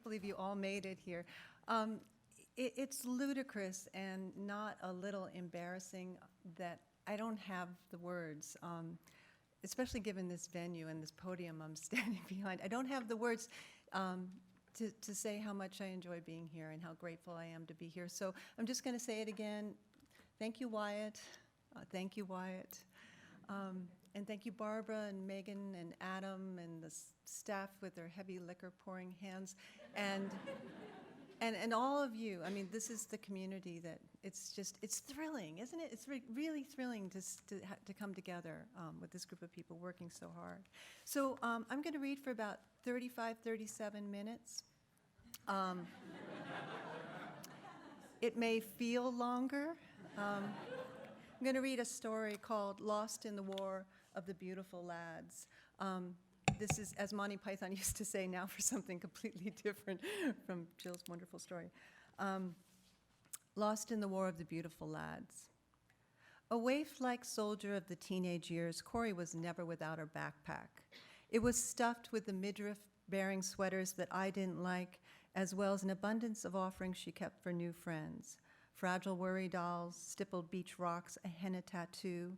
believe you all made it here. It's ludicrous and not a little embarrassing that I don't have the words, especially given this venue and this podium I'm standing behind. I don't have the words to say how much I enjoy being here and how grateful I am to be here. So I'm just going to say it again. Thank you, Wyatt. Thank you, Wyatt. And thank you, Barbara and Megan and Adam and the staff with their heavy liquor pouring hands. And all of you. I mean, this is the community that it's thrilling, isn't it? It's really thrilling to come together with this group of people working so hard. So I'm going to read for about 35, 37 minutes. It may feel longer. I'm going to read a story called Lost in the War of the Beautiful Lads. This is, as Monty Python used to say, now for something completely different from Jill's wonderful story. Lost in the War of the Beautiful Lads. A waif-like soldier of the teenage years, Corey was never without her backpack. It was stuffed with the midriff-bearing sweaters that I didn't like, as well as an abundance of offerings she kept for new friends. Fragile worry dolls, stippled beach rocks, a henna tattoo,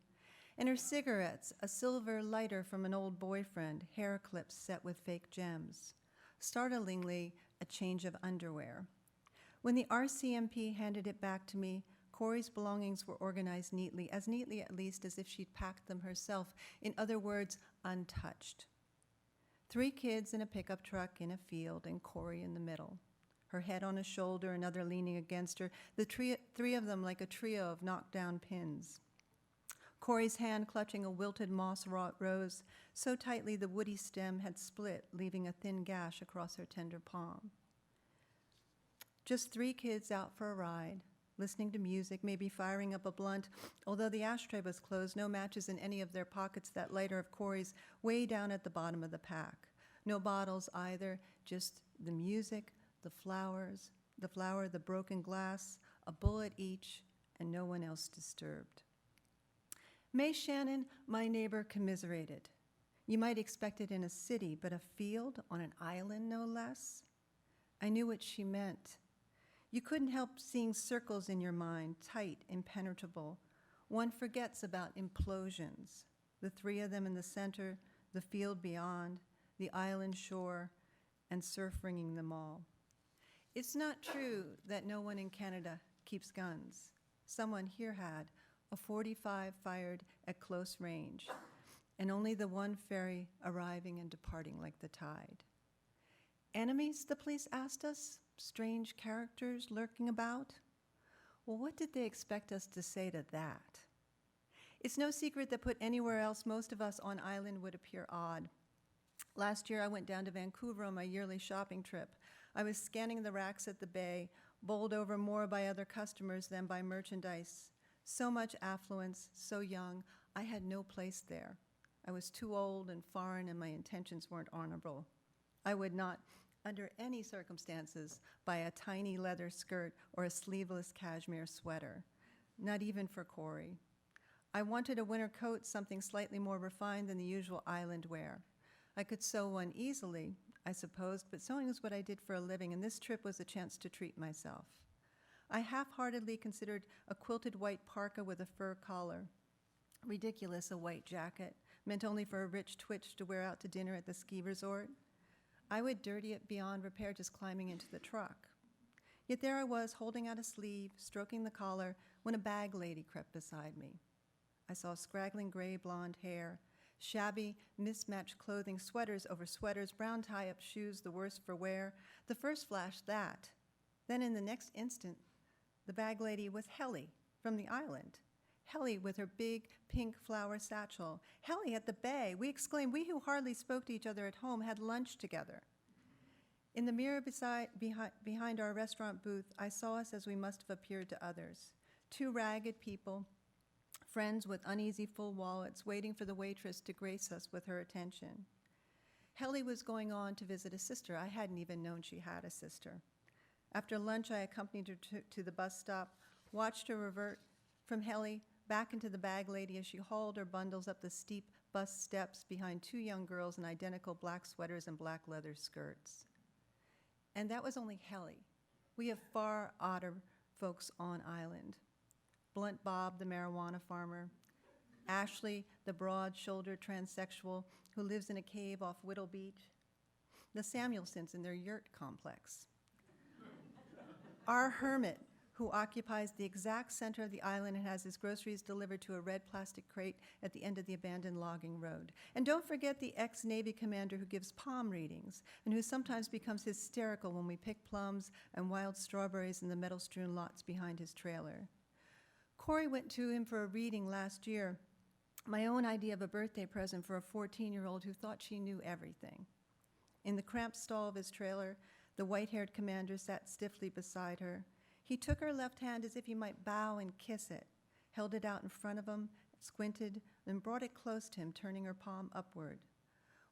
and her cigarettes, a silver lighter from an old boyfriend, hair clips set with fake gems. Startlingly, a change of underwear. When the RCMP handed it back to me, Corey's belongings were organized neatly at least as if she'd packed them herself. In other words, untouched. 3 kids in a pickup truck in a field, and Corey in the middle. Her head on a shoulder, another leaning against her, the three of them like a trio of knocked-down pins. Corey's hand clutching a wilted moss rose so tightly the woody stem had split, leaving a thin gash across her tender palm. Just 3 kids out for a ride, listening to music, maybe firing up a blunt. Although the ashtray was closed, no matches in any of their pockets, that lighter of Corey's way down at the bottom of the pack. No bottles either, just the music, the flower, the broken glass, a bullet each, and no one else disturbed. May Shannon, my neighbor, commiserated. You might expect it in a city, but a field on an island, no less? I knew what she meant. You couldn't help seeing circles in your mind, tight, impenetrable. One forgets about implosions. The 3 of them in the center, the field beyond, the island shore, and surf ringing them all. It's not true that no one in Canada keeps guns. Someone here had a .45 fired at close range, and only the one ferry arriving and departing like the tide. Enemies, the police asked us? Strange characters lurking about? Well, what did they expect us to say to that? It's no secret that put anywhere else, most of us on island would appear odd. Last year, I went down to Vancouver on my yearly shopping trip. I was scanning the racks at the bay, bowled over more by other customers than by merchandise. So much affluence, so young, I had no place there. I was too old and foreign, and my intentions weren't honorable. I would not, under any circumstances, buy a tiny leather skirt or a sleeveless cashmere sweater, not even for Corey. I wanted a winter coat, something slightly more refined than the usual island wear. I could sew one easily, I supposed, but sewing is what I did for a living, and this trip was a chance to treat myself. I half-heartedly considered a quilted white parka with a fur collar. Ridiculous, a white jacket, meant only for a rich twitch to wear out to dinner at the ski resort. I would dirty it beyond repair just climbing into the truck. Yet there I was, holding out a sleeve, stroking the collar, when a bag lady crept beside me. I saw scraggling gray blonde hair, shabby, mismatched clothing, sweaters over sweaters, brown tie-up shoes, the worst for wear. The first flash, that. Then in the next instant, the bag lady was Helly from the island. Helly with her big pink flower satchel. Helly at the bay. We exclaimed. We who hardly spoke to each other at home had lunch together. In the mirror behind our restaurant booth, I saw us as we must have appeared to others. 2 ragged people, friends with uneasy full wallets, waiting for the waitress to grace us with her attention. Helly was going on to visit a sister. I hadn't even known she had a sister. After lunch, I accompanied her to the bus stop, watched her revert from Helly back into the bag lady as she hauled her bundles up the steep bus steps behind 2 young girls in identical black sweaters and black leather skirts. And that was only Helly. We have far odder folks on island. Blunt Bob, the marijuana farmer. Ashley, the broad-shouldered transsexual who lives in a cave off Whittle Beach. The Samuelsons in their yurt complex. Our hermit, who occupies the exact center of the island and has his groceries delivered to a red plastic crate at the end of the abandoned logging road. And don't forget the ex-Navy commander who gives palm readings and who sometimes becomes hysterical when we pick plums and wild strawberries in the metal-strewn lots behind his trailer. Corey went to him for a reading last year, my own idea of a birthday present for a 14-year-old who thought she knew everything. In the cramped stall of his trailer, the white-haired commander sat stiffly beside her. He took her left hand as if he might bow and kiss it, held it out in front of him, squinted, then brought it close to him, turning her palm upward.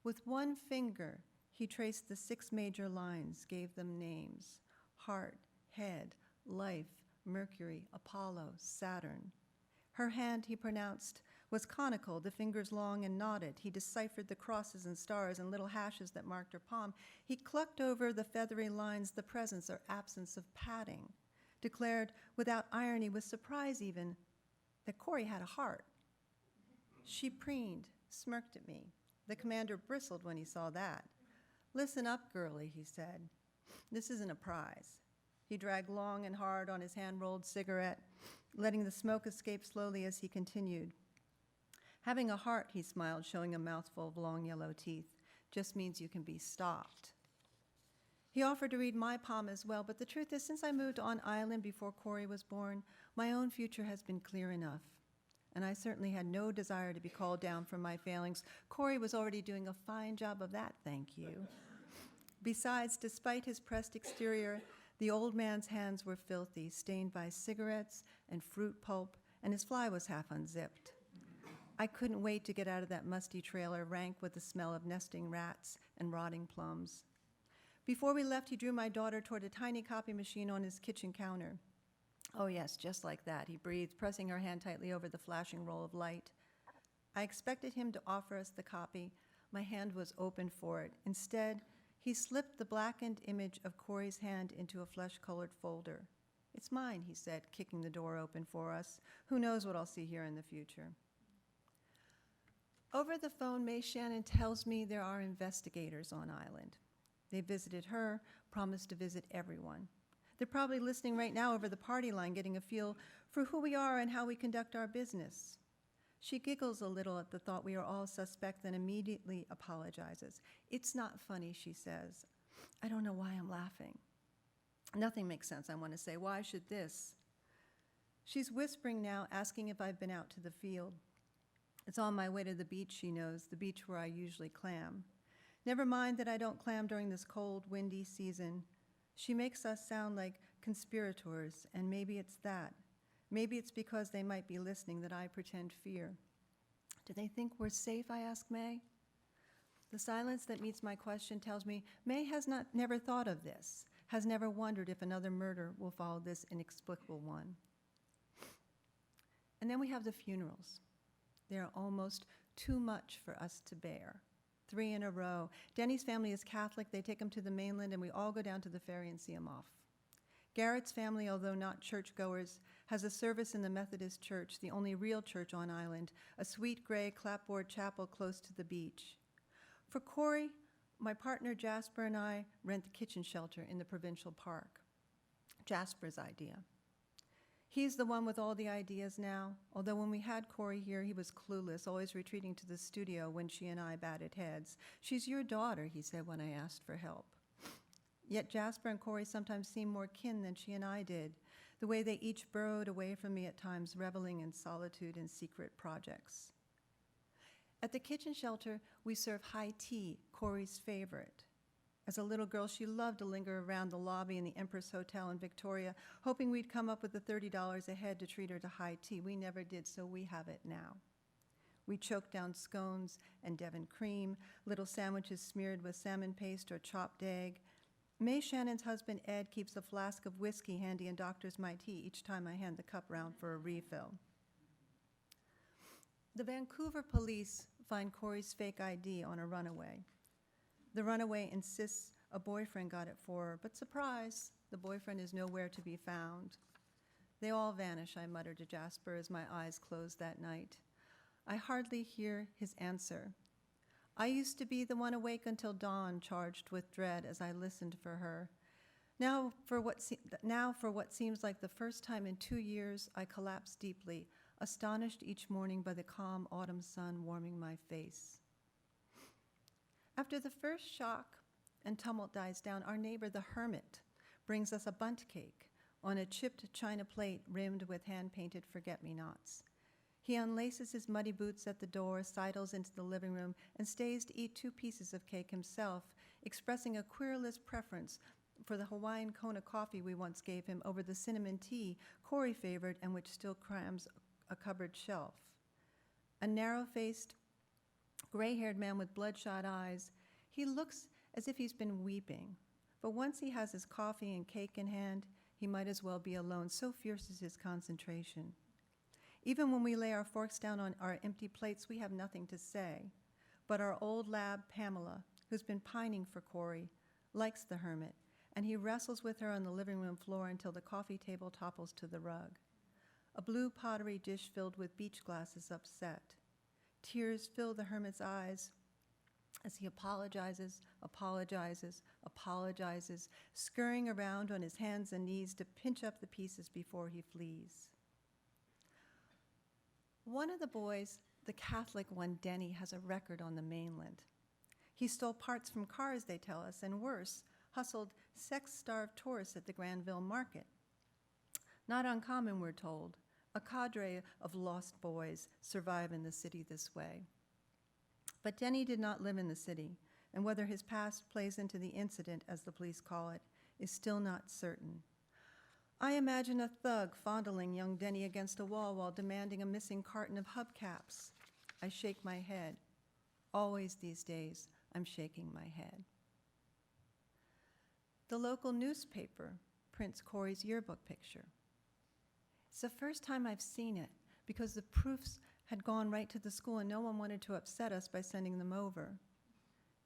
With one finger, he traced the 6 major lines, gave them names: heart, head, life, Mercury, Apollo, Saturn. Her hand, he pronounced, was conical, the fingers long and knotted. He deciphered the crosses and stars and little hashes that marked her palm. He clucked over the feathery lines the presence or absence of padding, declared without irony, with surprise even, that Corey had a heart. She preened, smirked at me. The commander bristled when he saw that. "Listen up, girlie," he said. "This isn't a prize." He dragged long and hard on his hand-rolled cigarette, letting the smoke escape slowly as he continued. "Having a heart," he smiled, showing a mouthful of long yellow teeth, "just means you can be stopped." He offered to read my palm as well, but the truth is, since I moved on island before Corey was born, my own future has been clear enough. And I certainly had no desire to be called down from my failings. Corey was already doing a fine job of that, thank you. Besides, despite his pressed exterior, the old man's hands were filthy, stained by cigarettes and fruit pulp, and his fly was half unzipped. I couldn't wait to get out of that musty trailer, rank with the smell of nesting rats and rotting plums. Before we left, he drew my daughter toward a tiny copy machine on his kitchen counter. "Oh yes, just like that," he breathed, pressing her hand tightly over the flashing roll of light. I expected him to offer us the copy. My hand was open for it. Instead, he slipped the blackened image of Corey's hand into a flesh-colored folder. "It's mine," he said, kicking the door open for us. "Who knows what I'll see here in the future?" Over the phone, May Shannon tells me there are investigators on island. They visited her, promised to visit everyone. They're probably listening right now over the party line, getting a feel for who we are and how we conduct our business. She giggles a little at the thought we are all suspect, then immediately apologizes. "It's not funny," she says. I don't know why I'm laughing. Nothing makes sense, I want to say. Why should this? She's whispering now, asking if I've been out to the field. It's on my way to the beach, she knows, the beach where I usually clam. Never mind that I don't clam during this cold, windy season. She makes us sound like conspirators, and maybe it's that. Maybe it's because they might be listening that I pretend fear. Do they think we're safe, I ask May. The silence that meets my question tells me May has never thought of this, has never wondered if another murder will follow this inexplicable one. And then we have the funerals. They are almost too much for us to bear. 3 in a row. Denny's family is Catholic. They take him to the mainland, and we all go down to the ferry and see him off. Garrett's family, although not churchgoers, has a service in the Methodist Church, the only real church on island, a sweet gray clapboard chapel close to the beach. For Corey, my partner Jasper and I rent the kitchen shelter in the provincial park. Jasper's idea. He's the one with all the ideas now, although when we had Corey here, he was clueless, always retreating to the studio when she and I batted heads. "She's your daughter," he said when I asked for help. Yet Jasper and Corey sometimes seemed more kin than she and I did, the way they each burrowed away from me at times, reveling in solitude and secret projects. At the kitchen shelter, we serve high tea, Corey's favorite. As a little girl, she loved to linger around the lobby in the Empress Hotel in Victoria, hoping we'd come up with the $30 a head to treat her to high tea. We never did, so we have it now. We choke down scones and Devon cream, little sandwiches smeared with salmon paste or chopped egg. May Shannon's husband, Ed, keeps a flask of whiskey handy and doctors my tea each time I hand the cup round for a refill. The Vancouver police find Corey's fake ID on a runaway. The runaway insists A boyfriend got it for her, but surprise, the boyfriend is nowhere to be found. They all vanish, I muttered to Jasper as my eyes closed that night. I hardly hear his answer. I used to be the one awake until dawn, charged with dread as I listened for her. Now for what seems like the first time in 2 years, I collapse deeply, astonished each morning by the calm autumn sun warming my face. After the first shock and tumult dies down, our neighbor, the hermit, brings us a bundt cake on a chipped china plate rimmed with hand-painted forget-me-nots. He unlaces his muddy boots at the door, sidles into the living room, and stays to eat 2 pieces of cake himself, expressing a querulous preference for the Hawaiian Kona coffee we once gave him over the cinnamon tea Corey favored and which still crams a cupboard shelf. A narrow-faced, gray-haired man with bloodshot eyes, he looks as if he's been weeping. But once he has his coffee and cake in hand, he might as well be alone, so fierce is his concentration. Even when we lay our forks down on our empty plates, we have nothing to say. But our old lab, Pamela, who's been pining for Corey, likes the hermit, and he wrestles with her on the living room floor until the coffee table topples to the rug. A blue pottery dish filled with beach glasses upset. Tears fill the hermit's eyes as he apologizes, scurrying around on his hands and knees to pinch up the pieces before he flees. One of the boys, the Catholic one, Denny, has a record on the mainland. He stole parts from cars, they tell us, and worse, hustled sex-starved tourists at the Granville market. Not uncommon, we're told. A cadre of lost boys survive in the city this way. But Denny did not live in the city, and whether his past plays into the incident, as the police call it, is still not certain. I imagine a thug fondling young Denny against a wall while demanding a missing carton of hubcaps. I shake my head. Always these days, I'm shaking my head. The local newspaper prints Corey's yearbook picture. It's the first time I've seen it because the proofs had gone right to the school and no one wanted to upset us by sending them over.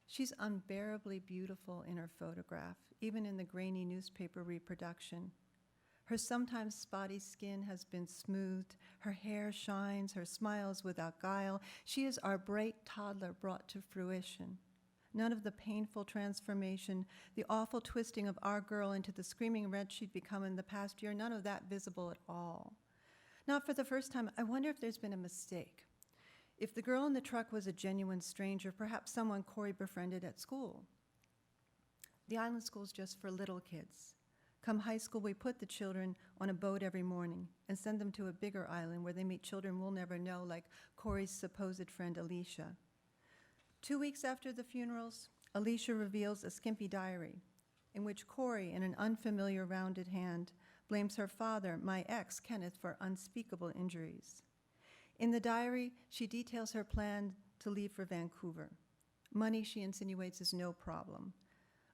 She's unbearably beautiful in her photograph, even in the grainy newspaper reproduction. Her sometimes spotty skin has been smoothed, her hair shines, her smile is without guile. She is our bright toddler brought to fruition. None of the painful transformation, the awful twisting of our girl into the screaming wretch she'd become in the past year, none of that visible at all. Not for the first time, I wonder if there's been a mistake. If the girl in the truck was a genuine stranger, perhaps someone Corey befriended at school. The island school's just for little kids. Come high school, we put the children on a boat every morning and send them to a bigger island where they meet children we'll never know, like Corey's supposed friend Alicia. 2 weeks after the funerals, Alicia reveals a skimpy diary in which Corey, in an unfamiliar rounded hand, blames her father, my ex, Kenneth, for unspeakable injuries. In the diary, she details her plan to leave for Vancouver. Money, she insinuates, is no problem.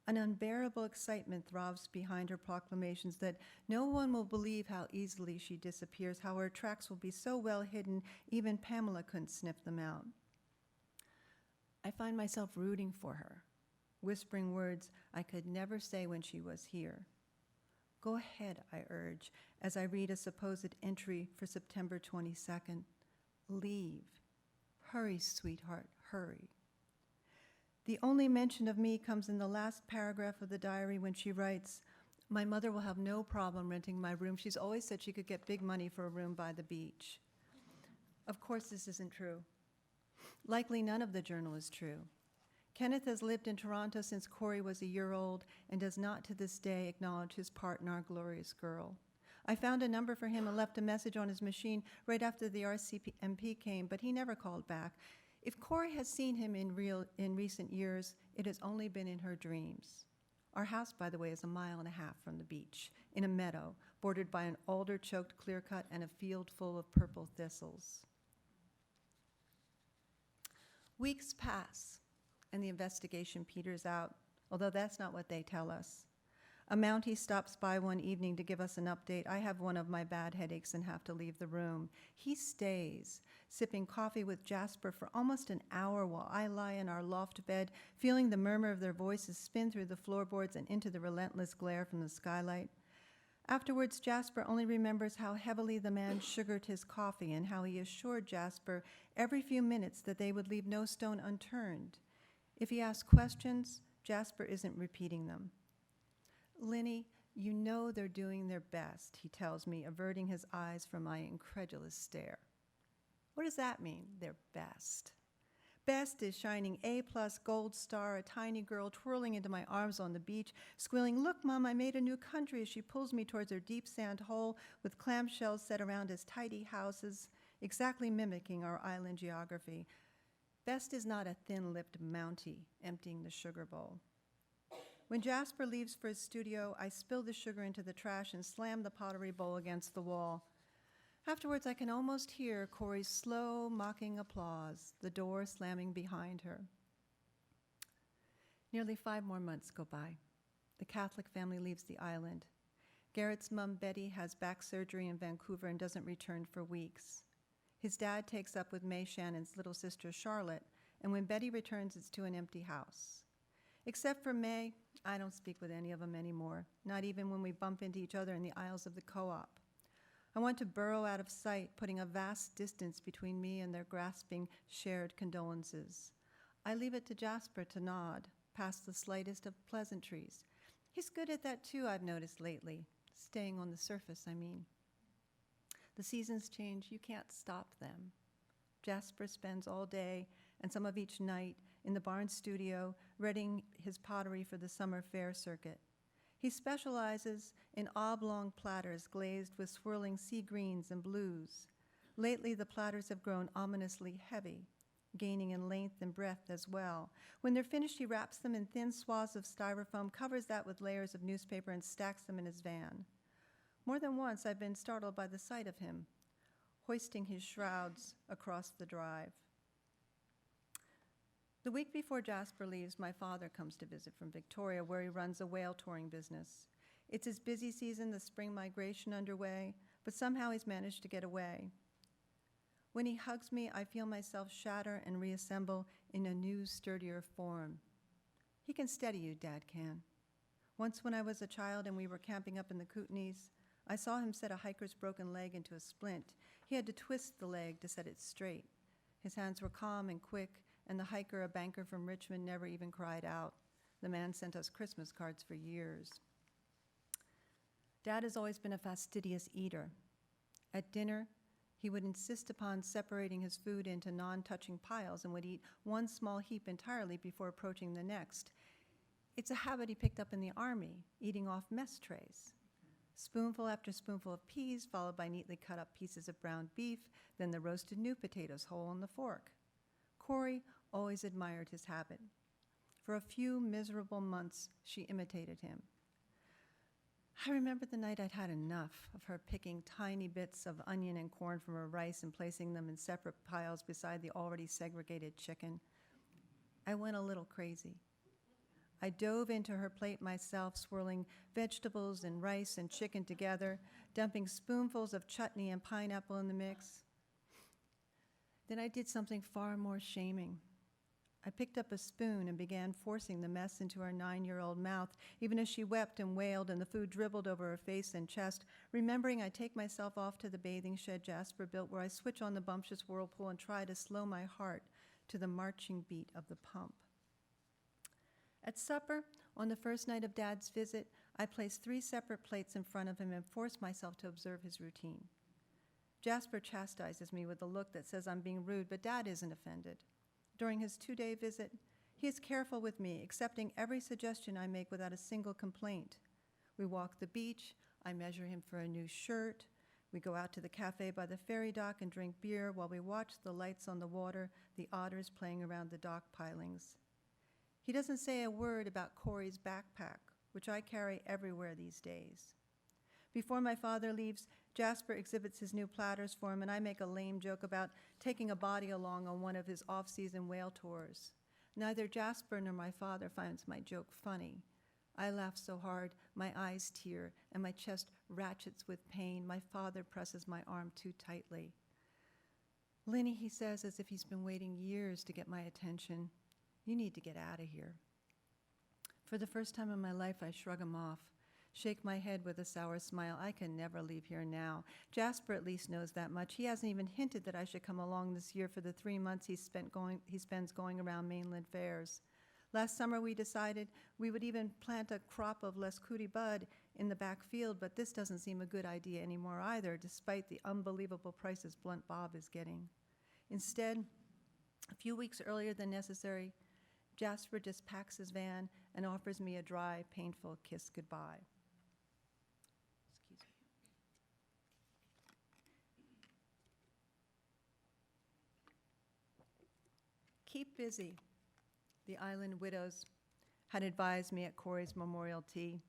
An unbearable excitement throbs behind her proclamations that no one will believe how easily she disappears, how her tracks will be so well hidden, even Pamela couldn't sniff them out. I find myself rooting for her, whispering words I could never say when she was here. Go ahead, I urge, as I read a supposed entry for September 22nd. Leave. Hurry, sweetheart, hurry. The only mention of me comes in the last paragraph of the diary when she writes, my mother will have no problem renting my room. She's always said she could get big money for a room by the beach. Of course, this isn't true. Likely none of the journal is true. Kenneth has lived in Toronto since Corey was a year old and does not to this day acknowledge his part in our glorious girl. I found a number for him and left a message on his machine right after the RCMP came, but he never called back. If Corey has seen him in recent years, it has only been in her dreams. Our house, by the way, is 1.5 miles from the beach, in a meadow, bordered by an alder-choked clear-cut and a field full of purple thistles. Weeks pass, and the investigation peters out, although that's not what they tell us. A Mountie stops by one evening to give us an update. I have one of my bad headaches and have to leave the room. He stays, sipping coffee with Jasper for almost an hour while I lie in our loft bed, feeling the murmur of their voices spin through the floorboards and into the relentless glare from the skylight. Afterwards, Jasper only remembers how heavily the man sugared his coffee and how he assured Jasper every few minutes that they would leave no stone unturned. If he asked questions, Jasper isn't repeating them. "Linny, you know they're doing their best," he tells me, averting his eyes from my incredulous stare. What does that mean, their best? Best is shining A+ gold star, a tiny girl twirling into my arms on the beach, squealing, "Look, Mom, I made a new country," as she pulls me towards her deep sand hole with clamshells set around as tidy houses, exactly mimicking our island geography. Best is not a thin-lipped Mountie emptying the sugar bowl. When Jasper leaves for his studio, I spill the sugar into the trash and slam the pottery bowl against the wall. Afterwards, I can almost hear Corey's slow, mocking applause, the door slamming behind her. Nearly 5 more months go by. The Catholic family leaves the island. Garrett's mom, Betty, has back surgery in Vancouver and doesn't return for weeks. His dad takes up with May Shannon's little sister, Charlotte, and when Betty returns, it's to an empty house. Except for May, I don't speak with any of them anymore, not even when we bump into each other in the aisles of the co-op. I want to burrow out of sight, putting a vast distance between me and their grasping, shared condolences. I leave it to Jasper to nod, past the slightest of pleasantries. He's good at that too, I've noticed lately. Staying on the surface, I mean. The seasons change, you can't stop them. Jasper spends all day and some of each night in the barn studio, readying his pottery for the summer fair circuit. He specializes in oblong platters glazed with swirling sea greens and blues. Lately, the platters have grown ominously heavy, gaining in length and breadth as well. When they're finished, he wraps them in thin swaths of styrofoam, covers that with layers of newspaper, and stacks them in his van. More than once, I've been startled by the sight of him, hoisting his shrouds across the drive. The week before Jasper leaves, my father comes to visit from Victoria, where he runs a whale touring business. It's his busy season, the spring migration underway, but somehow he's managed to get away. When he hugs me, I feel myself shatter and reassemble in a new, sturdier form. He can steady you, Dad can. Once when I was a child and we were camping up in the Kootenays, I saw him set a hiker's broken leg into a splint. He had to twist the leg to set it straight. His hands were calm and quick, and the hiker, a banker from Richmond, never even cried out. The man sent us Christmas cards for years. Dad has always been a fastidious eater. At dinner, he would insist upon separating his food into non-touching piles and would eat one small heap entirely before approaching the next. It's a habit he picked up in the Army, eating off mess trays. Spoonful after spoonful of peas, followed by neatly cut up pieces of browned beef, then the roasted new potatoes whole on the fork. Corey always admired his habit. For a few miserable months, she imitated him. I remember the night I'd had enough of her picking tiny bits of onion and corn from her rice and placing them in separate piles beside the already segregated chicken. I went a little crazy. I dove into her plate myself, swirling vegetables and rice and chicken together, dumping spoonfuls of chutney and pineapple in the mix. Then I did something far more shaming. I picked up a spoon and began forcing the mess into her 9-year-old mouth, even as she wept and wailed and the food dribbled over her face and chest. Remembering, I take myself off to the bathing shed Jasper built, where I switch on the bumptious whirlpool and try to slow my heart to the marching beat of the pump. At supper, on the first night of Dad's visit, I placed 3 separate plates in front of him and forced myself to observe his routine. Jasper chastises me with a look that says I'm being rude, but Dad isn't offended. During his 2-day visit, he is careful with me, accepting every suggestion I make without a single complaint. We walk the beach, I measure him for a new shirt, we go out to the cafe by the ferry dock and drink beer while we watch the lights on the water, the otters playing around the dock pilings. He doesn't say a word about Corey's backpack, which I carry everywhere these days. Before my father leaves, Jasper exhibits his new platters for him, and I make a lame joke about taking a body along on one of his off-season whale tours. Neither Jasper nor my father finds my joke funny. I laugh so hard, My eyes tear, and my chest ratchets with pain. My father presses my arm too tightly. "Linny," he says, as if he's been waiting years to get my attention, "you need to get out of here." For the first time in my life, I shrug him off, shake my head with a sour smile. I can never leave here now. Jasper at least knows that much. He hasn't even hinted that I should come along this year for the 3 months he spends going around mainland fairs. Last summer, we decided we would even plant a crop of Lescuti bud in the back field, but this doesn't seem a good idea anymore either, despite the unbelievable prices Blunt Bob is getting. Instead, a few weeks earlier than necessary, Jasper just packs his van and offers me a dry, painful kiss goodbye. Excuse me. Keep busy, the island widows had advised me at Corey's memorial tea.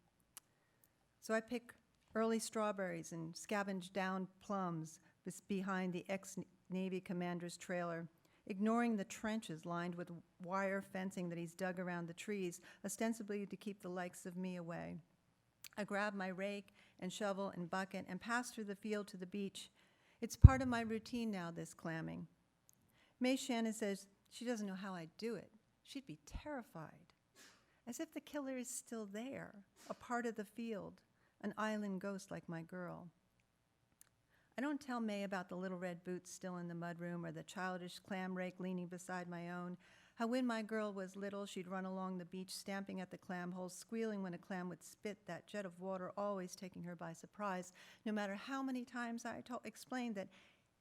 So I pick early strawberries and scavenge down plums behind the ex-Navy commander's trailer, ignoring the trenches lined with wire fencing that he's dug around the trees, ostensibly to keep the likes of me away. I grab my rake and shovel and bucket and pass through the field to the beach. It's part of my routine now, this clamming. May Shannon says she doesn't know how I'd do it. She'd be terrified. As if the killer is still there, a part of the field, an island ghost like my girl. I don't tell May about the little red boots still in the mudroom or the childish clam rake leaning beside my own, how when my girl was little she'd run along the beach stamping at the clam holes, squealing when a clam would spit that jet of water, always taking her by surprise, no matter how many times I explained that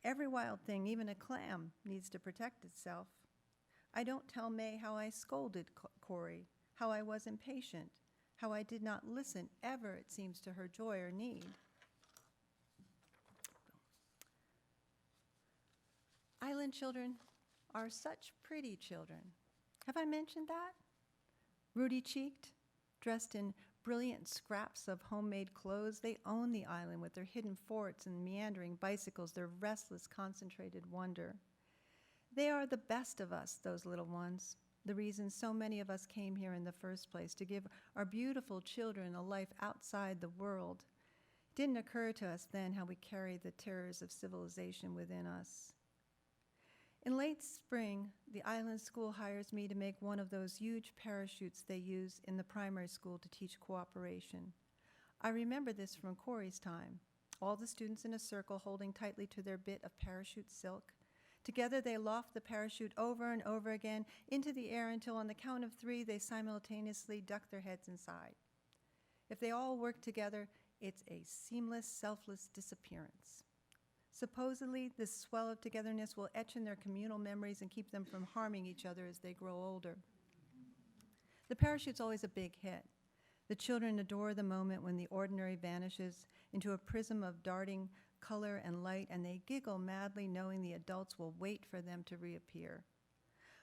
every wild thing, even a clam, needs to protect itself. I don't tell May how I scolded Corey, how I was impatient, how I did not listen ever, it seems, to her joy or need. Island children are such pretty children. Have I mentioned that? Rudy-cheeked, dressed in brilliant scraps of homemade clothes, they own the island with their hidden forts and meandering bicycles, their restless, concentrated wonder. They are the best of us, those little ones, the reason so many of us came here in the first place, to give our beautiful children a life outside the world. It didn't occur to us then how we carry the terrors of civilization within us. In late spring, the island school hires me to make one of those huge parachutes they use in the primary school to teach cooperation. I remember this from Corey's time. All the students in a circle holding tightly to their bit of parachute silk. Together they loft the parachute over and over again into the air until on the count of 3 they simultaneously duck their heads inside. If they all work together, it's a seamless, selfless disappearance. Supposedly, this swell of togetherness will etch in their communal memories and keep them from harming each other as they grow older. The parachute's always a big hit. The children adore the moment when the ordinary vanishes into a prism of darting color and light, and they giggle madly knowing the adults will wait for them to reappear.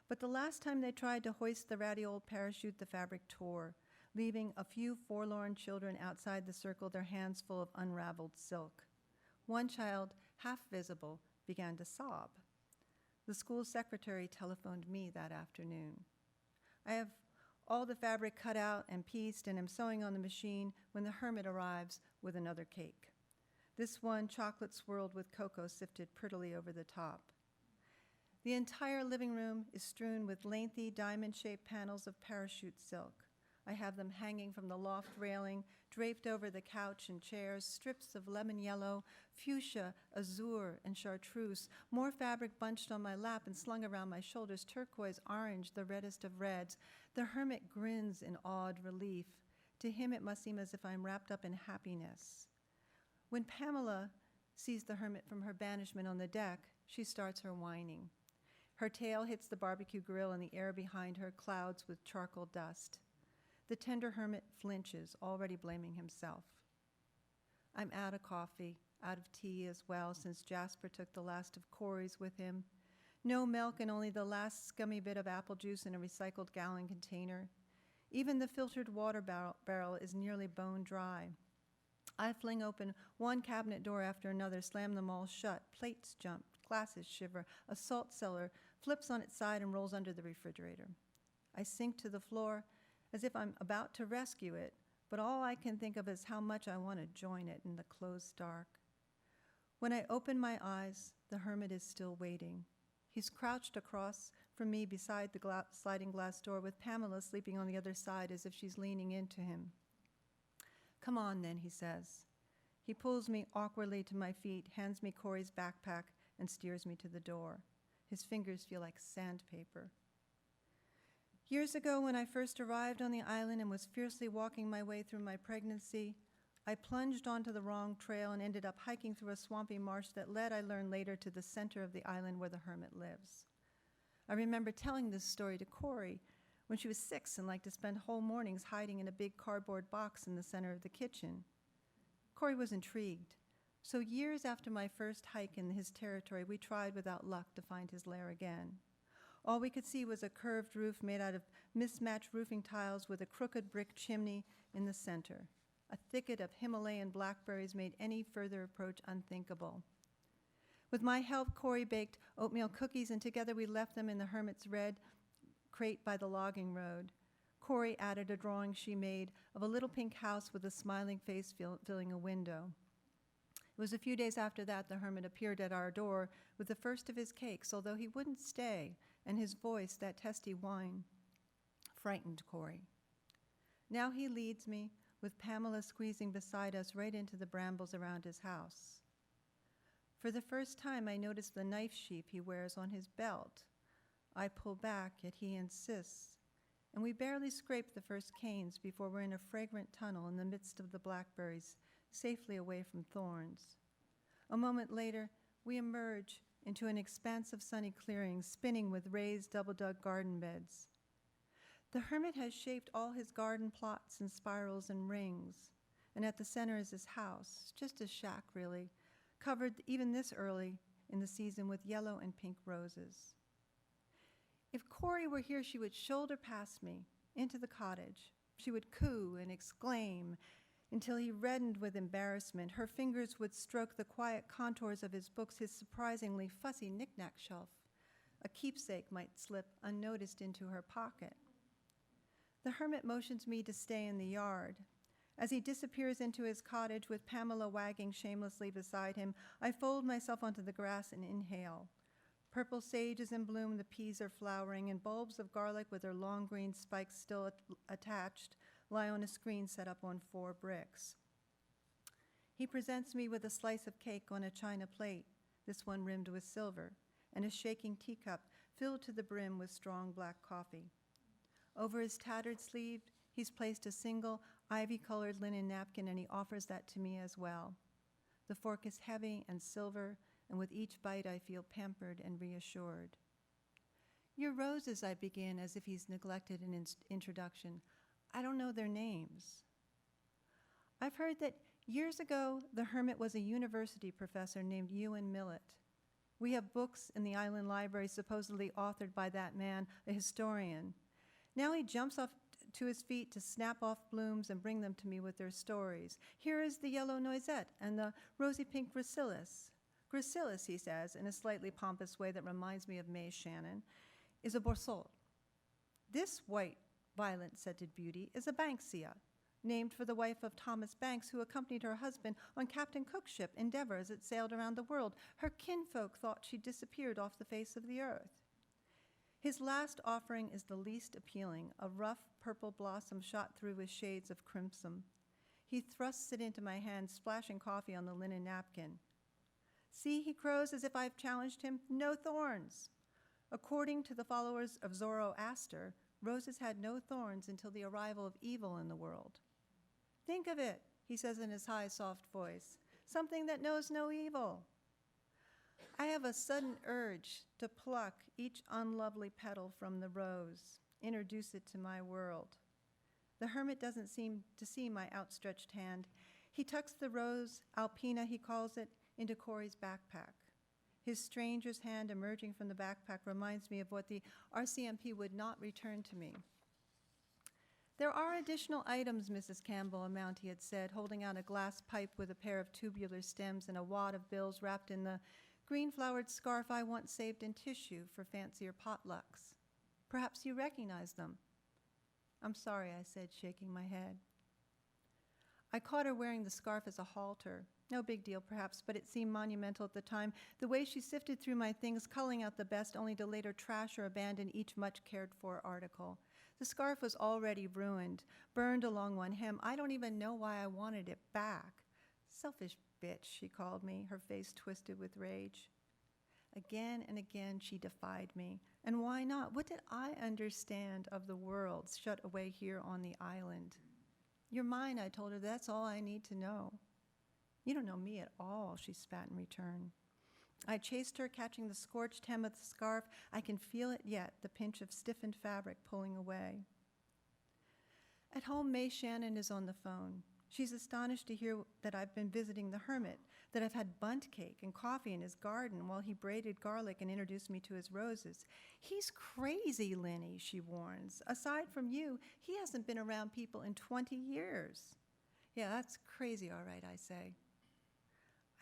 But the last time they tried to hoist the ratty old parachute, the fabric tore, leaving a few forlorn children outside the circle, their hands full of unraveled silk. One child, half visible, began to sob. The school secretary telephoned me that afternoon. I have all the fabric cut out and pieced and am sewing on the machine when the hermit arrives with another cake. This one chocolate swirled with cocoa sifted prettily over the top. The entire living room is strewn with lengthy diamond-shaped panels of parachute silk. I have them hanging from the loft railing, draped over the couch and chairs, strips of lemon yellow, fuchsia, azure, and chartreuse, more fabric bunched on my lap and slung around my shoulders, turquoise orange, the reddest of reds. The hermit grins in awed relief. To him it must seem as if I'm wrapped up in happiness. When Pamela sees the hermit from her banishment on the deck, she starts her whining. Her tail hits the barbecue grill and the air behind her clouds with charcoal dust. The tender hermit flinches, already blaming himself. I'm out of coffee, out of tea as well, since Jasper took the last of Corey's with him. No milk and only the last scummy bit of apple juice in a recycled gallon container. Even the filtered water barrel is nearly bone dry. I fling open one cabinet door after another, slam them all shut. Plates jump, glasses shiver. A salt cellar flips on its side and rolls under the refrigerator. I sink to the floor as if I'm about to rescue it, but all I can think of is how much I want to join it in the closed dark. When I open my eyes, the hermit is still waiting. He's crouched across from me beside the sliding glass door with Pamela sleeping on the other side as if she's leaning into him. "Come on, then," he says. He pulls me awkwardly to my feet, hands me Corey's backpack, and steers me to the door. His fingers feel like sandpaper. Years ago, when I first arrived on the island and was fiercely walking my way through my pregnancy, I plunged onto the wrong trail and ended up hiking through a swampy marsh that led, I learned later, to the center of the island where the hermit lives. I remember telling this story to Corey when she was 6 and liked to spend whole mornings hiding in a big cardboard box in the center of the kitchen. Corey was intrigued, so years after my first hike in his territory, we tried without luck to find his lair again. All we could see was a curved roof made out of mismatched roofing tiles with a crooked brick chimney in the center. A thicket of Himalayan blackberries made any further approach unthinkable. With my help, Corey baked oatmeal cookies, and together we left them in the hermit's red crate by the logging road. Corey added a drawing she made of a little pink house with a smiling face filling a window. It was a few days after that the hermit appeared at our door with the first of his cakes, although he wouldn't stay, and his voice, that testy whine, frightened Corey. Now he leads me, with Pamela squeezing beside us, right into the brambles around his house. For the first time, I notice the knife sheath he wears on his belt. I pull back, yet he insists, and we barely scrape the first canes before we're in a fragrant tunnel in the midst of the blackberries, safely away from thorns. A moment later, we emerge into an expanse of sunny clearing, spinning with raised double-dug garden beds. The hermit has shaped all his garden plots in spirals and rings, and at the center is his house, just a shack really, covered even this early in the season with yellow and pink roses. If Corey were here, she would shoulder past me into the cottage. She would coo and exclaim until he reddened with embarrassment. Her fingers would stroke the quiet contours of his books, his surprisingly fussy knick-knack shelf. A keepsake might slip unnoticed into her pocket. The hermit motions me to stay in the yard. As he disappears into his cottage with Pamela wagging shamelessly beside him, I fold myself onto the grass and inhale. Purple sage is in bloom, the peas are flowering, and bulbs of garlic with their long green spikes still attached lie on a screen set up on 4 bricks. He presents me with a slice of cake on a china plate, this one rimmed with silver, and a shaking teacup filled to the brim with strong black coffee. Over his tattered sleeve, he's placed a single ivy-colored linen napkin, and he offers that to me as well. The fork is heavy and silver, and with each bite I feel pampered and reassured. "Your roses," I begin, as if he's neglected an introduction. "I don't know their names." I've heard that years ago the hermit was a university professor named Ewan Millett. We have books in the island library supposedly authored by that man, a historian. Now he jumps off to his feet to snap off blooms and bring them to me with their stories. Here is the yellow noisette and the rosy pink gracilis. Gracilis, he says, in a slightly pompous way that reminds me of May Shannon, is a borsol. This white, violet-scented beauty is a Banksia, named for the wife of Thomas Banks, who accompanied her husband on Captain Cook's ship Endeavour as it sailed around the world. Her kinfolk thought she disappeared off the face of the earth. His last offering is the least appealing, a rough purple blossom shot through with shades of crimson. He thrusts it into my hand, splashing coffee on the linen napkin. "See," he crows as if I've challenged him, "no thorns." According to the followers of Zoroaster, roses had no thorns until the arrival of evil in the world. "Think of it," he says in his high, soft voice, "something that knows no evil." I have a sudden urge to pluck each unlovely petal from the rose, introduce it to my world. The hermit doesn't seem to see my outstretched hand. He tucks the rose, Alpina he calls it, into Corey's backpack. His stranger's hand emerging from the backpack reminds me of what the RCMP would not return to me. "There are additional items, Mrs. Campbell," a Mountie had said, holding out a glass pipe with a pair of tubular stems and a wad of bills wrapped in the green-flowered scarf I once saved in tissue for fancier potlucks. "Perhaps you recognize them." "I'm sorry," I said, shaking my head. I caught her wearing the scarf as a halter. No big deal, perhaps, but it seemed monumental at the time, the way she sifted through my things, culling out the best, only to later trash or abandon each much cared-for article. The scarf was already ruined, burned along one hem. I don't even know why I wanted it back. Selfish bitch, she called me, her face twisted with rage. Again and again she defied me. And why not? What did I understand of the world shut away here on the island? You're mine, I told her. That's all I need to know. You don't know me at all, she spat in return. I chased her, catching the scorched hem of the scarf. I can feel it yet, the pinch of stiffened fabric pulling away. At home, May Shannon is on the phone. She's astonished to hear that I've been visiting the hermit, that I've had bundt cake and coffee in his garden while he braided garlic and introduced me to his roses. He's crazy, Lenny, she warns. Aside from you, he hasn't been around people in 20 years. Yeah, that's crazy, all right, I say.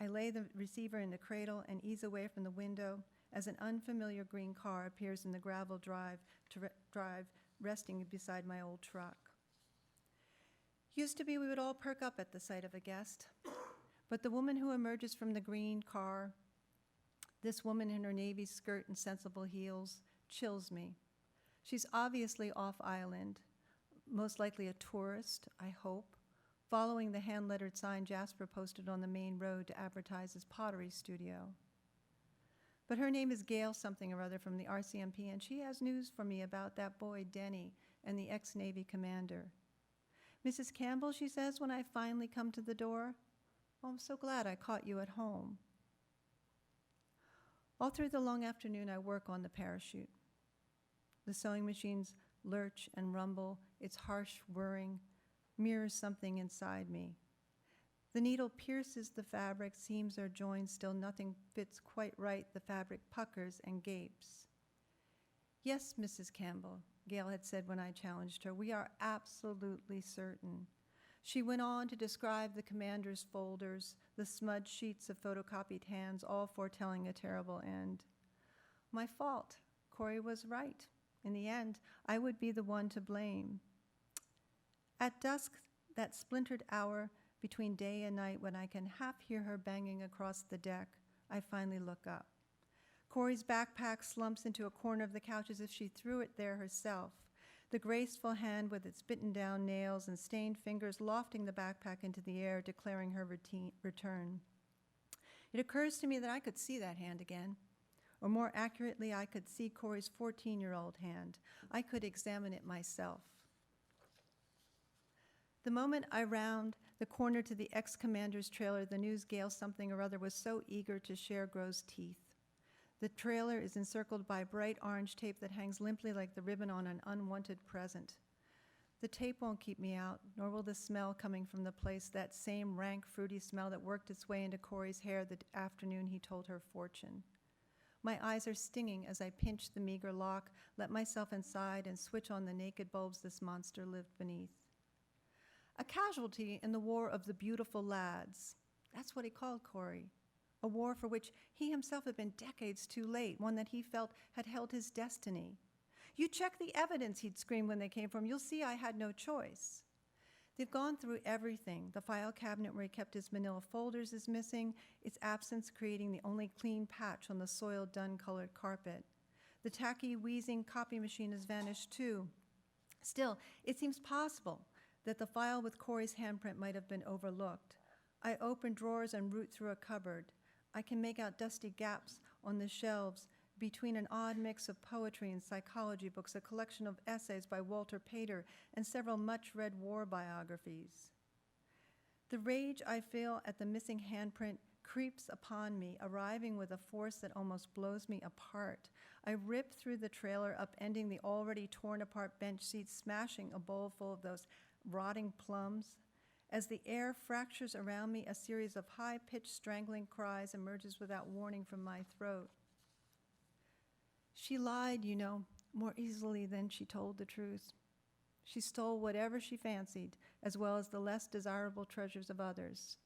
I lay the receiver in the cradle and ease away from the window as an unfamiliar green car appears in the gravel drive, resting beside my old truck. Used to be we would all perk up at the sight of a guest, but the woman who emerges from the green car, this woman in her navy skirt and sensible heels, chills me. She's obviously off island, most likely a tourist, I hope, following the hand-lettered sign Jasper posted on the main road to advertise his pottery studio. But her name is Gail something or other from the RCMP, and she has news for me about that boy, Denny, and the ex-Navy commander. Mrs. Campbell, she says when I finally come to the door, oh, I'm so glad I caught you at home. All through the long afternoon, I work on the parachute. The sewing machines lurch and rumble, its harsh whirring mirrors something inside me. The needle pierces the fabric, seams are joined, still nothing fits quite right. The fabric puckers and gapes. Yes, Mrs. Campbell, Gail had said when I challenged her, we are absolutely certain. She went on to describe the commander's folders, the smudged sheets of photocopied hands, all foretelling a terrible end. My fault. Corey was right. In the end, I would be the one to blame. At dusk, that splintered hour between day and night when I can half hear her banging across the deck, I finally look up. Corey's backpack slumps into a corner of the couch as if she threw it there herself, the graceful hand with its bitten-down nails and stained fingers lofting the backpack into the air, declaring her return. It occurs to me that I could see that hand again, or more accurately, I could see Corey's 14-year-old hand. I could examine it myself. The moment I round the corner to the ex-commander's trailer, the news Gail something or other was so eager to share grows teeth. The trailer is encircled by bright orange tape that hangs limply like the ribbon on an unwanted present. The tape won't keep me out, nor will the smell coming from the place, that same rank, fruity smell that worked its way into Corey's hair the afternoon he told her fortune. My eyes are stinging as I pinch the meager lock, let myself inside, and switch on the naked bulbs this monster lived beneath. A casualty in the war of the beautiful lads. That's what he called Corey. A war for which he himself had been decades too late, one that he felt had held his destiny. You check the evidence, he'd scream when they came for him. You'll see I had no choice. They've gone through everything. The file cabinet where he kept his manila folders is missing, its absence creating the only clean patch on the soiled, dun-colored carpet. The tacky, wheezing copy machine has vanished too. Still, it seems possible that the file with Corey's handprint might have been overlooked. I open drawers and root through a cupboard. I can make out dusty gaps on the shelves between an odd mix of poetry and psychology books, a collection of essays by Walter Pater, and several much-read war biographies. The rage I feel at the missing handprint creeps upon me, arriving with a force that almost blows me apart. I rip through the trailer, upending the already torn-apart bench seats, smashing a bowl full of those rotting plums. As the air fractures around me, a series of high-pitched, strangling cries emerges without warning from my throat. She lied, you know, more easily than she told the truth. She stole whatever she fancied, as well as the less desirable treasures of others.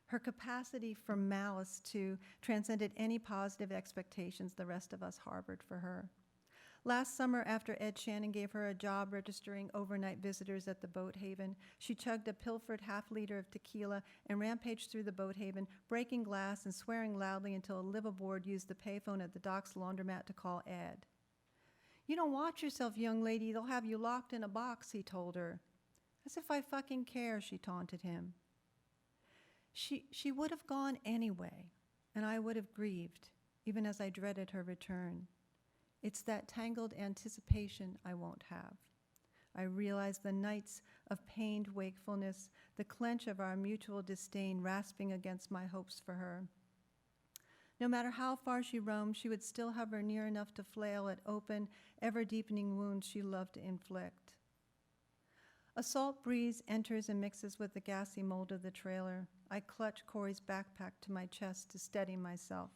Her capacity for malice, too, transcended any positive expectations the rest of us harbored for her. Last summer, after Ed Shannon gave her a job registering overnight visitors at the boat haven, she chugged a pilfered half-liter of tequila and rampaged through the boat haven, breaking glass and swearing loudly until a liveaboard used the payphone at the dock's laundromat to call Ed. "You don't watch yourself, young lady. They'll have you locked in a box," he told her. "As if I fucking care," she taunted him. She would have gone anyway, and I would have grieved, even as I dreaded her return. It's that tangled anticipation I won't have. I realize the nights of pained wakefulness, the clench of our mutual disdain rasping against my hopes for her. No matter how far she roamed, she would still hover near enough to flail at open, ever-deepening wounds she loved to inflict. A salt breeze enters and mixes with the gassy mold of the trailer. I clutch Corey's backpack to my chest to steady myself.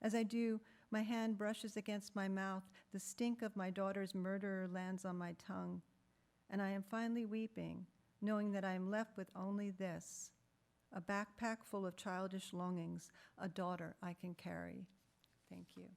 As I do, my hand brushes against my mouth, the stink of my daughter's murderer lands on my tongue, and I am finally weeping, knowing that I am left with only this, a backpack full of childish longings, a daughter I can carry. Thank you.